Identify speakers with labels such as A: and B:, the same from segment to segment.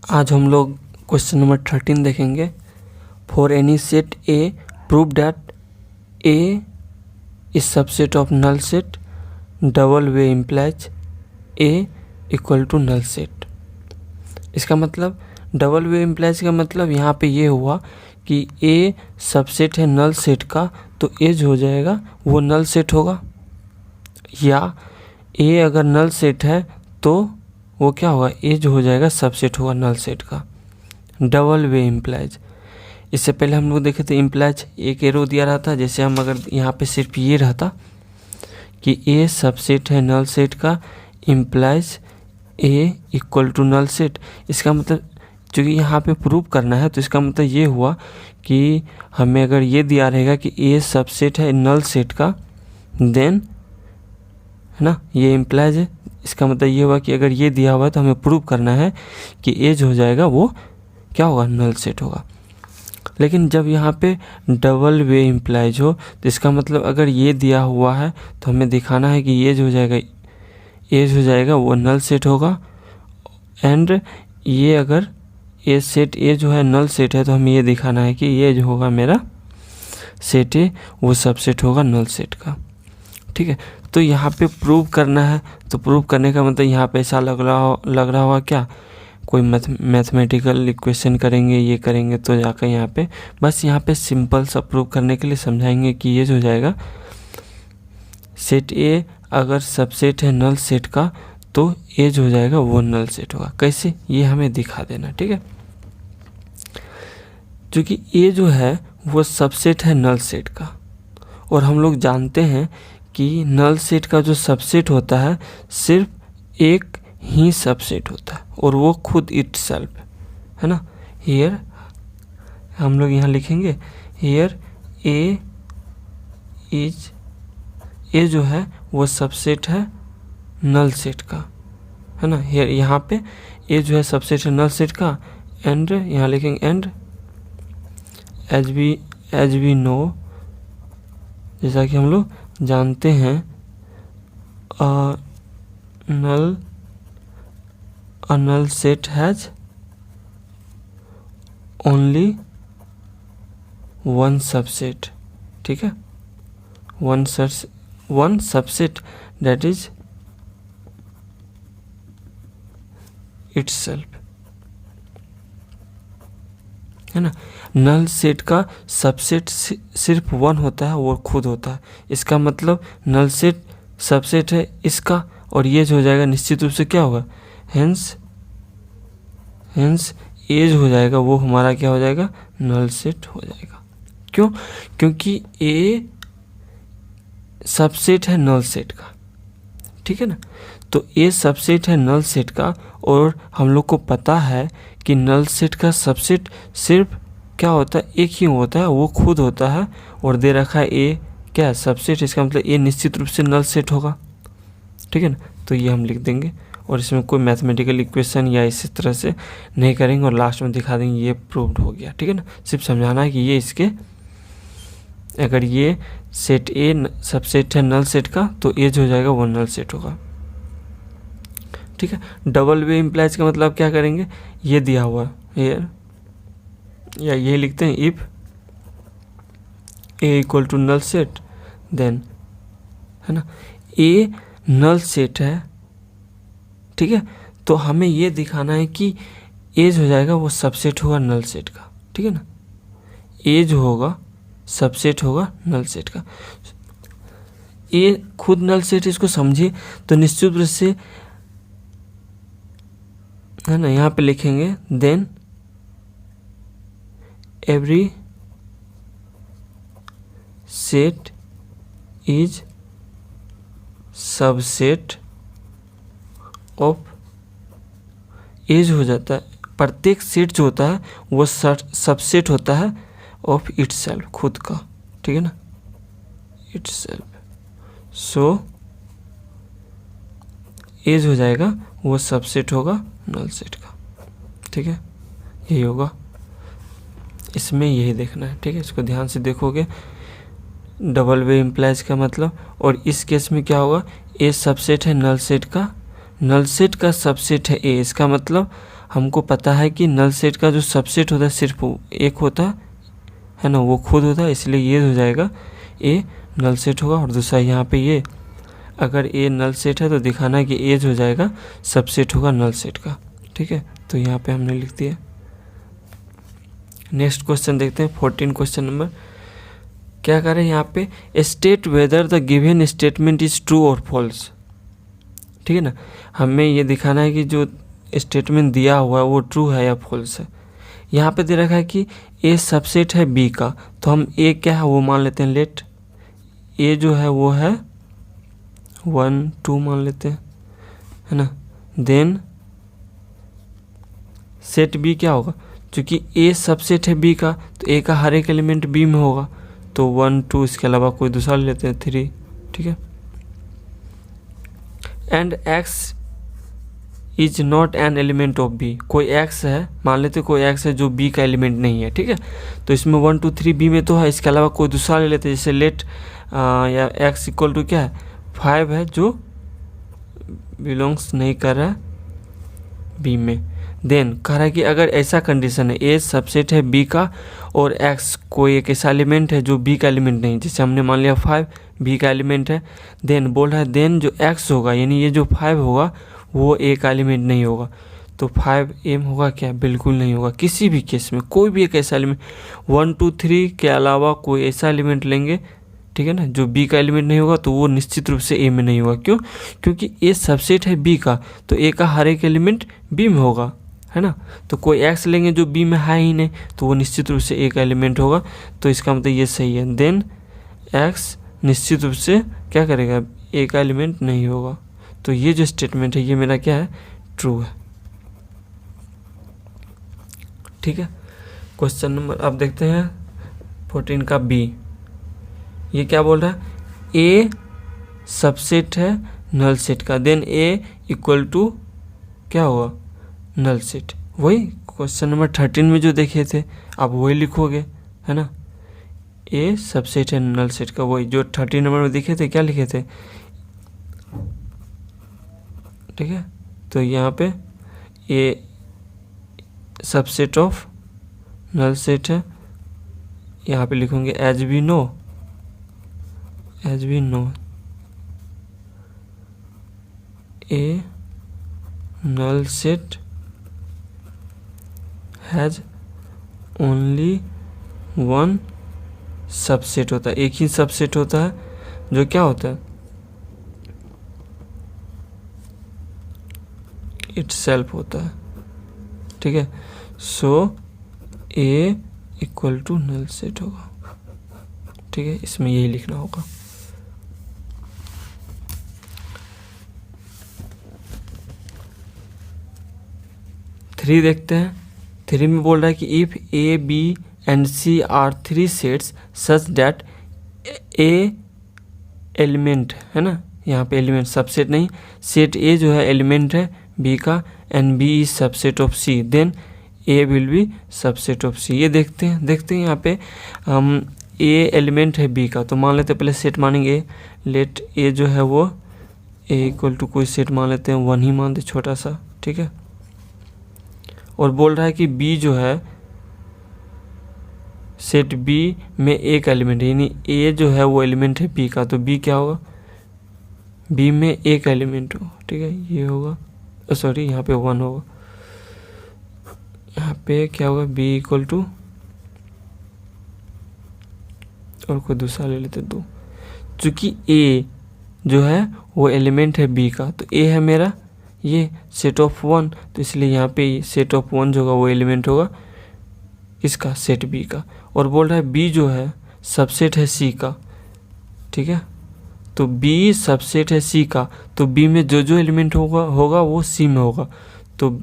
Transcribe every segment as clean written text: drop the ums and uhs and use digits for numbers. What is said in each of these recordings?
A: आज हम लोग क्वेश्चन नंबर 13 देखेंगे। For any set A prove that A is subset of null set double way implies A equal to null set. इसका मतलब double way implies का मतलब यहाँ पे ये हुआ कि ए सबसेट है नल सेट का, तो ए जो हो जाएगा वो नल सेट होगा, या ए अगर नल सेट है तो वो क्या होगा, ए जो हो जाएगा सबसेट होगा नल सेट का। डबल वे इम्प्लाइज, इससे पहले हम लोग देखे थे इम्प्लाइज एक एरो दिया रहता, जैसे हम अगर यहाँ पे सिर्फ ये रहता कि ए सबसेट है नल सेट का implies A equal to null set. इसका मतलब चूँकि यहाँ पे प्रूव करना है, तो इसका मतलब ये हुआ कि हमें अगर ये दिया रहेगा कि ए सबसेट है नल सेट का, देन है ना ये इम्प्लाइज है। इसका मतलब ये हुआ कि अगर ये दिया हुआ है तो हमें प्रूव करना है कि ए जो हो जाएगा वो क्या होगा, नल सेट होगा। लेकिन जब यहाँ पे डबल वे इम्प्लाइज हो तो इसका मतलब अगर ये दिया हुआ है तो हमें दिखाना है कि ये जो हो जाएगा, ए जो हो जाएगा वो नल सेट होगा, एंड ये अगर ए सेट ए जो है नल सेट है तो हमें ये दिखाना है कि ये जो होगा मेरा सेट ए वो सबसेट होगा नल सेट का। ठीक है, तो यहाँ पे प्रूव करना है, तो प्रूव करने का मतलब यहाँ पे ऐसा लग रहा होगा क्या, कोई मैथमेटिकल इक्वेशन करेंगे, ये करेंगे, तो जाकर यहाँ पे बस यहाँ पे सिंपल सा प्रूव करने के लिए समझाएंगे कि ये जो हो जाएगा सेट ए अगर सबसेट है नल सेट का तो ए जो हो जाएगा वो नल सेट होगा। कैसे, ये हमें दिखा देना। ठीक है, क्योंकि ए जो है वो सबसेट है नल सेट का, और हम लोग जानते हैं कि नल सेट का जो सबसेट होता है सिर्फ एक ही सबसेट होता है, और वो खुद इटसेल्फ है ना। हियर हम लोग यहाँ लिखेंगे, हियर ए इज, ए जो है वो सबसेट है नल सेट का, है ना। हियर यहाँ पे ए जो है सबसेट है नल सेट का, एंड यहाँ लिखेंगे एंड एज वी नो, जैसा कि हम लोग जानते हैं, a null set has only one subset। ठीक है, one subset that is itself, है ना। नल सेट का सबसेट सिर्फ वन होता है, वो खुद होता है। इसका मतलब नल सेट सबसेट है इसका, और ये जो हो जाएगा निश्चित रूप से क्या होगा, हेंस ए जो हो जाएगा वो हमारा क्या हो जाएगा, नल सेट हो जाएगा। क्यों, क्योंकि ए सबसेट है नल सेट का। ठीक है ना, तो ए सबसेट है नल सेट का, और हम लोग को पता है कि नल सेट का सबसेट सिर्फ क्या होता है, एक ही होता है, वो खुद होता है, और दे रखा है ए क्या सबसेट, इसका मतलब ए निश्चित रूप से नल सेट होगा। ठीक है ना, तो ये हम लिख देंगे, और इसमें कोई मैथमेटिकल इक्वेशन या इसी तरह से नहीं करेंगे, और लास्ट में दिखा देंगे ये प्रूव्ड हो गया। ठीक है ना, सिर्फ समझाना है कि ये इसके अगर ये सेट ए सबसेट है नल सेट का, तो ए जो हो जाएगा वो नल सेट होगा। ठीक है, डबल वे इम्प्लाइज का मतलब क्या करेंगे, ये दिया हुआ है, या ये लिखते हैं if A equal to null set, then, है ना, ए नल सेट है। ठीक है, तो हमें ये दिखाना है कि ए जो हो जाएगा वो सबसेट होगा नल सेट का। ठीक है ना, ए जो होगा सबसेट होगा नल सेट का। ए खुद नल सेट, इसको समझिए तो निश्चित रूप से, है ना, यहाँ पे लिखेंगे then every set is subset of, A जो हो जाता है, प्रत्येक सेट जो होता है वो सबसेट होता है ऑफ इटसेल्फ, खुद का। ठीक है ना, इटसेल्फ, सो ए जो हो जाएगा वो सबसेट होगा नल सेट का। ठीक है, यही होगा, इसमें यही देखना है। ठीक है, इसको ध्यान से देखोगे, डबल वे इम्प्लाइज का मतलब, और इस केस में क्या होगा, ए सबसेट है नल सेट का, नल सेट का सबसेट है ए, इसका मतलब हमको पता है कि नल सेट का जो सबसेट होता है सिर्फ एक होता है ना, वो खुद होता है, इसलिए ये हो जाएगा ए नल सेट होगा। और दूसरा यहाँ पे ये, अगर ए नल सेट है तो दिखाना है कि ए जो हो जाएगा सबसेट होगा नल सेट का, ठीक है। तो यहाँ पे हमने लिख दिया। नेक्स्ट क्वेश्चन देखते हैं 14 क्वेश्चन नंबर। क्या करें यहाँ पे, state whether the given statement is true और फॉल्स, ठीक है ना। हमें ये दिखाना है कि जो स्टेटमेंट दिया हुआ है वो ट्रू है या फॉल्स है। यहाँ पे दे रखा है कि ए सबसेट है बी का, तो हम ए क्या है वो मान लेते हैं, लेट ए जो है वो है 1 2 मान लेते हैं, है ना। देन सेट बी क्या होगा, क्योंकि ए सबसेट है बी का तो ए का हर एक एलिमेंट बी में होगा, तो 1 2 इसके अलावा कोई दूसरा ले लेते हैं 3, ठीक है। And x is not an element of B, कोई एक्स है, मान लेते कोई एक्स है जो बी का एलिमेंट नहीं है, ठीक है। तो इसमें 1 2 3 बी में तो है, इसके अलावा कोई दूसरा ले लेते हैं, जैसे लेट या एक्स इक्वल टू क्या है 5 है, जो बिलोंग्स नहीं कर रहा है बी में। देन कह रहा है कि अगर ऐसा कंडीशन है, ए सबसेट है बी का और एक्स कोई एक ऐसा एलिमेंट है जो बी का एलिमेंट नहीं, जैसे हमने मान लिया 5 बी का एलिमेंट है। देन बोल रहा है देन जो एक्स होगा यानी ये जो 5 होगा वो ए का एलिमेंट नहीं होगा, तो 5 एम होगा क्या, बिल्कुल नहीं होगा। किसी भी केस में कोई भी एक ऐसा एलिमेंट 1 2 3 के अलावा कोई ऐसा एलिमेंट लेंगे, ठीक है ना, जो बी का एलिमेंट नहीं होगा तो वो निश्चित रूप से ए में नहीं होगा। क्यों, क्योंकि ए सबसेट है बी का, तो ए का हर एक एलिमेंट बी में होगा, है ना। तो कोई एक्स लेंगे जो बी में है ही नहीं, तो वो निश्चित रूप से ए का एलिमेंट होगा, तो इसका मतलब ये सही है। देन एक्स निश्चित रूप से क्या करेगा, ए का एलिमेंट नहीं होगा। तो ये जो स्टेटमेंट है ये मेरा क्या है, ट्रू है, ठीक है। क्वेश्चन नंबर अब देखते हैं 14 का बी। ये क्या बोल रहा है, ए सबसेट है नल सेट का, देन ए इक्वल टू क्या होगा, नल सेट। वही क्वेश्चन नंबर 13 में जो देखे थे आप वही लिखोगे, है ना। ए सबसेट है नल सेट का, वही जो 13 नंबर में दिखे थे, क्या लिखे थे, ठीक है। तो यहाँ पे A subset of null set है, यहाँ पे लिखोगे as we know a null set has only one subset होता है, एक ही सबसेट होता है जो क्या होता है, इटसेल्फ होता है, ठीक है। सो ए इक्वल टू नल सेट होगा, ठीक है, इसमें यही लिखना होगा। थ्री देखते हैं। 3 में बोल रहा है कि if A B and C are 3 sets such that A element, है ना, यहाँ पे एलिमेंट सबसेट नहीं, सेट ए जो है एलिमेंट है बी का and B is subset of C, then A will be subset of C. ये देखते हैं यहाँ पे ए एलिमेंट है बी का, तो मान लेते हैं पहले सेट मानेंगे, लेट ए जो है वो ए इक्वल टू कोई सेट मान लेते हैं 1 ही मानते छोटा सा, ठीक है। और बोल रहा है कि बी जो है सेट बी में एक एलिमेंट है, यानी ए जो है वो एलिमेंट है बी का, तो बी क्या होगा, बी में एक एलिमेंट हो, ठीक है, ये होगा, सॉरी यहाँ पे 1 होगा, यहाँ पे क्या होगा, बी इक्वल टू और कोई दूसरा ले लेते 2, चूँकि ए जो है वो एलिमेंट है बी का, तो ए है मेरा ये सेट ऑफ 1, तो इसलिए यहाँ पे सेट ऑफ 1 जो होगा वो एलिमेंट होगा इसका, सेट बी का। और बोल रहा है बी जो है सबसेट है सी का, ठीक है, तो बी सबसेट है सी का, तो बी में जो जो एलिमेंट होगा वो सी में होगा। तो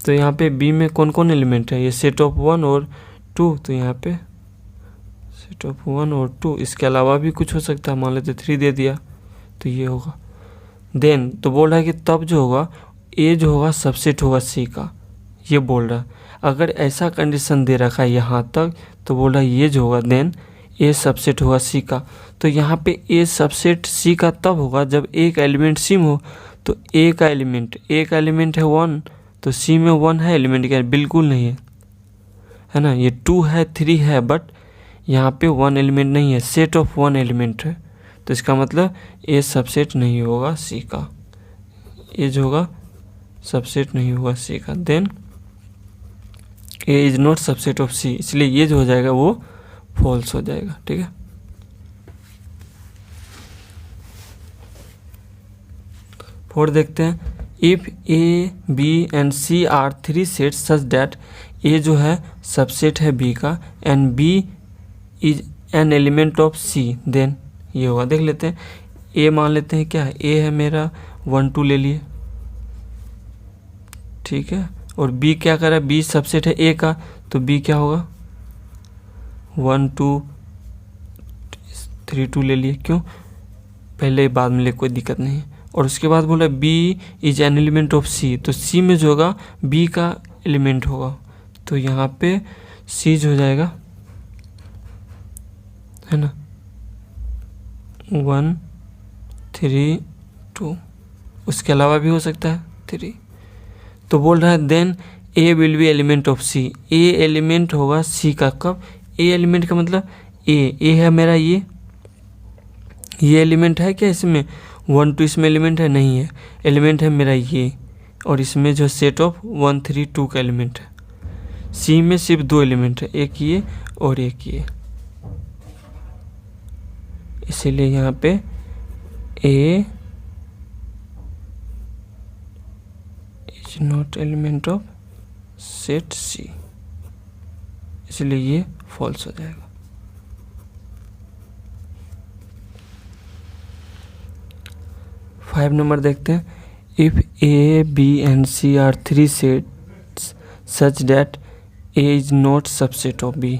A: यहाँ पे बी में कौन कौन एलिमेंट है, ये सेट ऑफ 1 और 2, तो यहाँ पे सेट ऑफ 1 और 2, इसके अलावा भी कुछ हो सकता है, मान लेते 3 दे दिया, तो ये होगा। देन तो बोल रहा है कि तब जो होगा ए जो होगा सबसेट होगा सी का, ये बोल रहा है। अगर ऐसा कंडीशन दे रखा है यहाँ तक, तो बोल रहा है ये जो होगा देन ए सबसेट होगा सी का, तो यहाँ पे ए सबसेट सी का तब होगा जब एक एलिमेंट सी में हो, तो ए का एलिमेंट है 1, तो सी में 1 है एलिमेंट क्या? बिल्कुल नहीं है ना। ये 2 है 3 है, बट यहाँ पे 1 एलिमेंट नहीं है, सेट ऑफ 1 एलिमेंट है। तो इसका मतलब ए सबसेट नहीं होगा सी का, ए जो होगा सबसेट नहीं होगा सी का। Then A is not subset of C, इसलिए ये जो हो जाएगा वो फॉल्स हो जाएगा। ठीक है, फोर देखते हैं। If A B and C are 3 sets such that A जो है सबसेट है बी का and B is an element of C, then ये होगा। देख लेते हैं, ए मान लेते हैं क्या, ए है मेरा 1 2 ले लिए, ठीक है, और बी क्या कर रहा है, बी सबसेट है ए का, तो बी क्या होगा 1 2 3 2 ले लिए, क्यों, पहले बाद में ले, कोई दिक्कत नहीं है। और उसके बाद बोला B is an element of C, तो सी में जो होगा बी का एलिमेंट होगा, तो यहाँ पे सी जो हो जाएगा, है ना, 1 3 2, उसके अलावा भी हो सकता है 3। तो बोल रहा है then A will be element of C, A element होगा सी का। कब? ए एलिमेंट का मतलब ए है मेरा, ये एलिमेंट है क्या इसमें, 1 2 इसमें एलिमेंट है नहीं है, एलिमेंट है मेरा ये, और इसमें जो सेट ऑफ 1 3 2 का एलिमेंट है। सी में सिर्फ 2 एलिमेंट है, एक ये और एक ये, इसीलिए यहाँ पे A is not element of set C, इसलिए ये फॉल्स हो जाएगा। फाइव नंबर देखते हैं। If A B and C are 3 sets such that A is not subset of B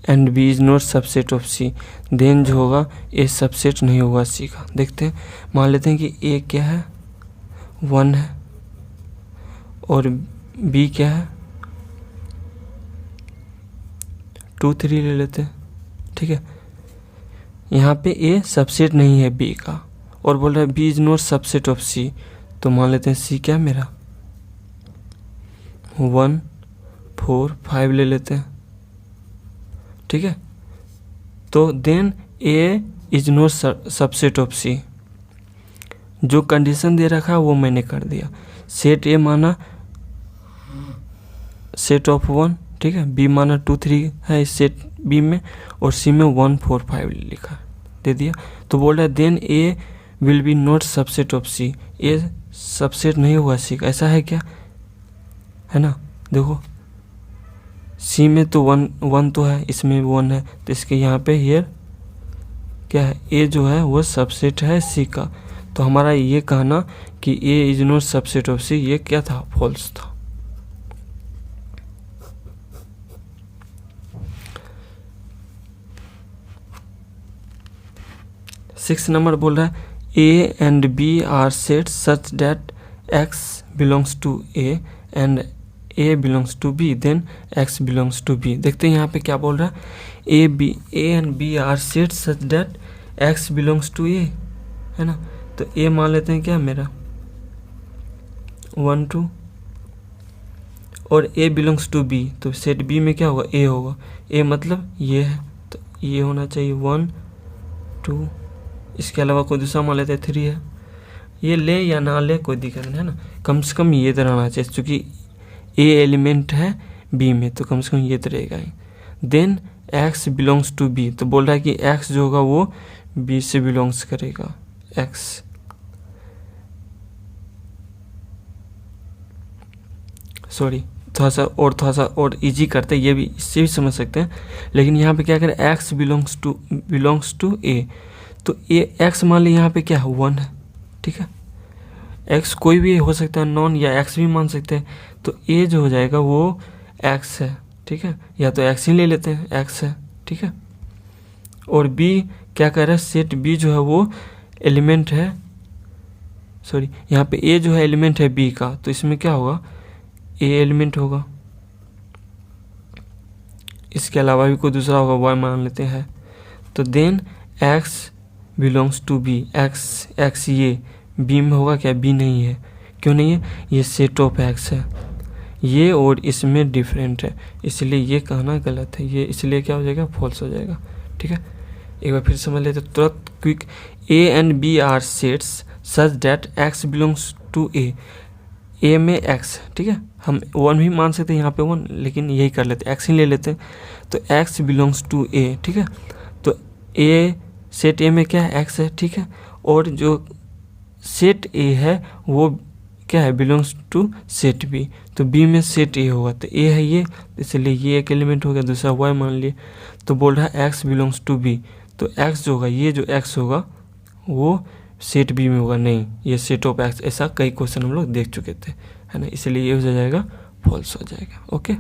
A: and B is not subset of C, then जो होगा ए subset नहीं होगा सी का। देखते हैं, मान लेते हैं कि ए क्या है 1 है और बी क्या है 2 3 ले लेते हैं, ठीक है। यहाँ पे ए सबसेट नहीं है बी का और बोल रहा है B is not subset of C, तो मान लेते हैं सी क्या मेरा 1 4 5 ले लेते हैं, ठीक है। तो then A is not subset of C, जो कंडीशन दे रखा है वो मैंने कर दिया। सेट ए माना सेट ऑफ 1, ठीक है, बी माना 2 3 है इस सेट बी में, और सी में 1 4 5 लिखा दे दिया। तो बोल रहा है then A will be not subset of C, A subset नहीं हुआ सी का, ऐसा है क्या, है ना। देखो सी में तो 1 तो है, इसमें 1 है, तो इसके यहाँ पे हियर क्या है, ए जो है वो सबसेट है सी का। तो हमारा ये कहना कि ए is not subset of C, ये क्या था, फॉल्स था। सिक्स नंबर बोल रहा है A and B are set such that X belongs to A and A belongs to B, then x belongs to B. देखते हैं यहाँ पे क्या बोल रहा है, A and B are set such that X belongs to A, है ना। तो ए मान लेते हैं क्या मेरा 1 2, और ए बिलोंग्स टू बी, तो सेट बी में क्या होगा, ए होगा, ए मतलब ये है, तो ये होना चाहिए 1 2, इसके अलावा कोई दूसरा मान लेते हैं 3 है, ये ले या ना ले कोई दिक्कत नहीं, है ना। कम से कम ये तो रहना चाहिए, क्योंकि ए एलिमेंट है बी में, तो कम से कम ये तो रहेगा ही। Then x belongs to B, तो बोल रहा है कि एक्स जो होगा वो बी से बिलोंग्स करेगा, एक्स। सॉरी, थोड़ा सा और इजी करते, ये भी इससे भी समझ सकते हैं, लेकिन यहाँ पे क्या करें, एक्स बिलोंग्स टू ए, तो ए एक्स मान ली यहाँ पे क्या है 1 है, ठीक है। एक्स कोई भी हो सकता है, नॉन या एक्स भी मान सकते हैं, तो ए जो हो जाएगा वो एक्स है, ठीक है, या तो एक्स ही ले लेते हैं, एक्स है, ठीक है। और बी क्या कर रहा है, सेट बी जो है वो एलिमेंट है, सॉरी यहाँ पे ए जो है एलिमेंट है बी का, तो इसमें क्या होगा, ए एलिमेंट होगा, इसके अलावा भी कोई दूसरा होगा, वाई मान लेते हैं। तो then x belongs to B, x ये बी में होगा क्या, बी नहीं है। क्यों नहीं है, ये सेट ऑफ एक्स है, ये और इसमें डिफरेंट है, इसलिए ये कहना गलत है, ये इसलिए क्या हो जाएगा, फॉल्स हो जाएगा। ठीक है, एक बार फिर समझ लेते तुरंत quick. A and B are sets such that X belongs to A, A में एक्स, ठीक है, हम 1 भी मान सकते हैं यहाँ पे 1, लेकिन यही कर लेते, एक्स ही ले लेते हैं। तो एक्स बिलोंग्स टू ए, ठीक है, तो ए सेट ए में क्या है, एक्स है, ठीक है, और जो सेट ए है वो क्या है, बिलोंग्स टू सेट बी, तो बी में सेट ए होगा, तो ए है ये, इसलिए ये एक एलिमेंट हो गया, दूसरा वाई मान लिए। तो बोल रहा है एक्स बिलोंग्स टू बी, तो एक्स जो होगा, ये जो एक्स होगा वो सेट बी में होगा, नहीं ये सेट ऑफ एक्स, ऐसा कई क्वेश्चन हम लोग देख चुके थे, है ना, इसलिए ये हो जाएगा फॉल्स हो जाएगा। ओके।